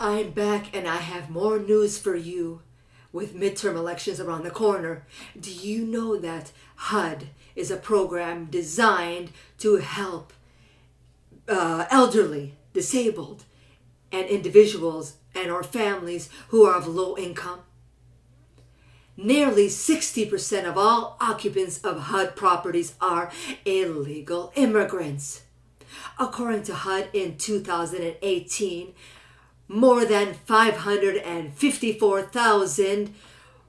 I'm back and I have more news for you. With midterm elections around the corner, do you know that HUD is a program designed to help elderly, disabled, and individuals and our families who are of low income? Nearly 60% of all occupants of HUD properties are illegal immigrants. According to HUD in 2018, more than 554,000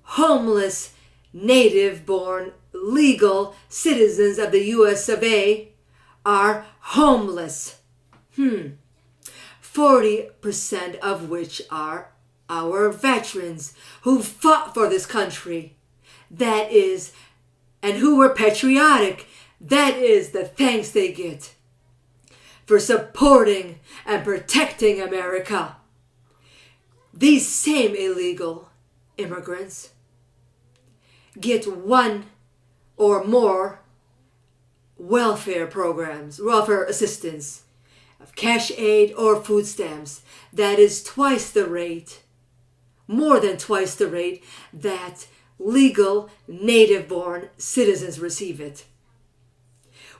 homeless native-born legal citizens of the US of A are homeless. 40% of which are our veterans who fought for this country. That is, and who were patriotic. That is the thanks they get for supporting and protecting America. These same illegal immigrants get one or more welfare programs, welfare assistance, cash aid or food stamps. That is twice the rate, more than twice the rate that legal native-born citizens receive it.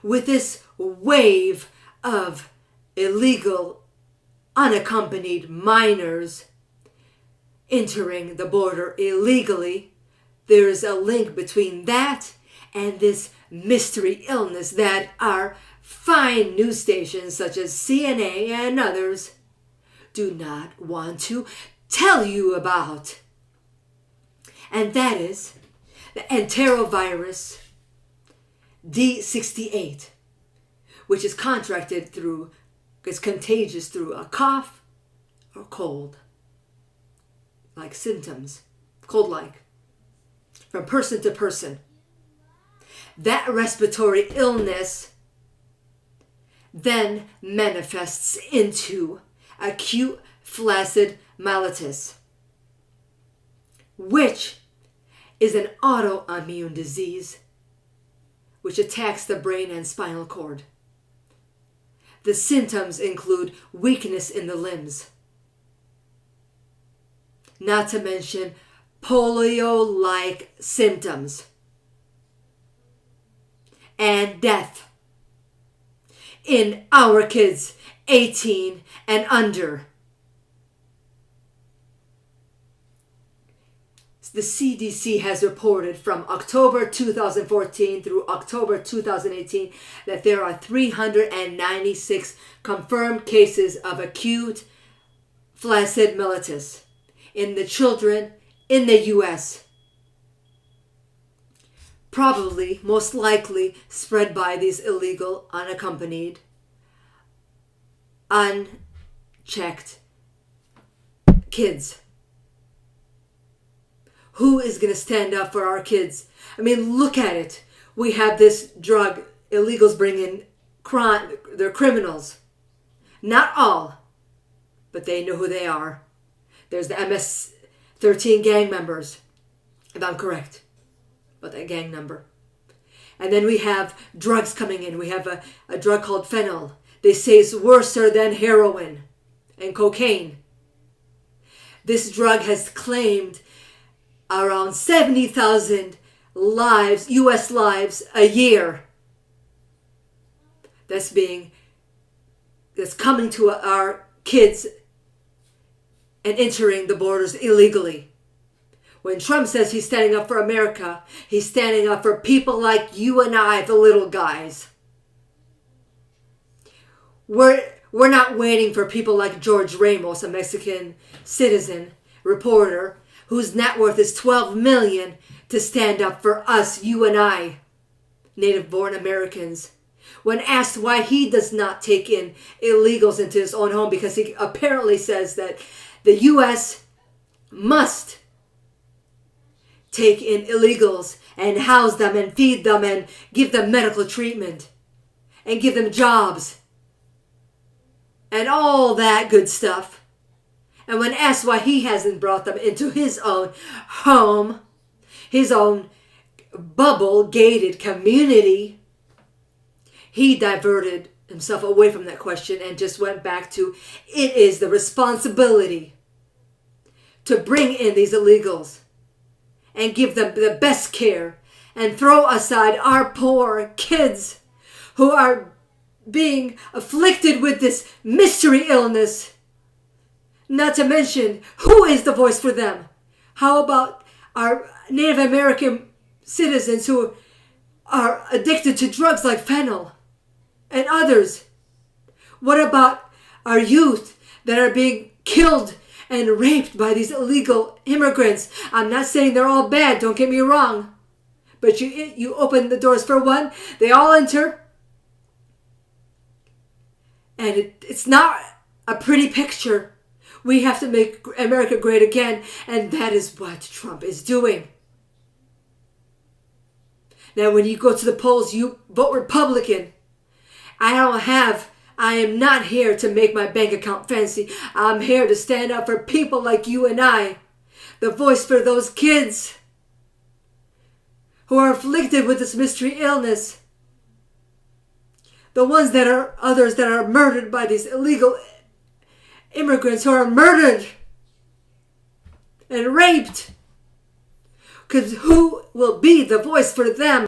With this wave of illegal unaccompanied minors entering the border illegally, there is a link between that and this mystery illness that our fine news stations such as CNA and others do not want to tell you about. And that is the enterovirus D68, which is it's contagious through a cough or cold. Like symptoms, cold-like, from person to person. That respiratory illness then manifests into acute flaccid mellitus, which is an autoimmune disease which attacks the brain and spinal cord. The symptoms include weakness in the limbs, not to mention polio-like symptoms, and death in our kids 18 and under. The CDC has reported from October 2014 through October 2018 that there are 396 confirmed cases of acute flaccid mellitus in the children in the U.S. Probably, most likely, spread by these illegal, unaccompanied, unchecked kids. Who is going to stand up for our kids? I mean, look at it. We have this drug. Illegals bring in crime. They're criminals. Not all, but they know who they are. There's the MS-13 gang members, if I'm correct, but that gang number. And then we have drugs coming in. We have a drug called fentanyl. They say it's worse than heroin and cocaine. This drug has claimed around 70,000 lives, U.S. lives, a year. That's coming to our kids and entering the borders illegally. When Trump says he's standing up for America, he's standing up for people like you and I, the little guys. We're not waiting for people like George Ramos, a Mexican citizen reporter, whose net worth is $12 million, to stand up for us, you and I, native-born Americans. When asked why he does not take in illegals into his own home, because he apparently says that the U.S. must take in illegals and house them and feed them and give them medical treatment and give them jobs and all that good stuff. And when asked why he hasn't brought them into his own home, his own bubble-gated community, he diverted himself away from that question and just went back to, it is the responsibility to bring in these illegals and give them the best care and throw aside our poor kids who are being afflicted with this mystery illness. Not to mention, who is the voice for them? How about our Native American citizens who are addicted to drugs like fentanyl and others? What about our youth that are being killed and raped by these illegal immigrants? I'm not saying they're all bad, don't get me wrong. But you open the doors for one, they all enter. And it's not a pretty picture. We have to make America great again. And that is what Trump is doing. Now, when you go to the polls, you vote Republican. I am not here to make my bank account fancy. I'm here to stand up for people like you and I. The voice for those kids who are afflicted with this mystery illness. The ones that are others that are murdered by these illegal immigrants who are murdered and raped. Because who will be the voice for them?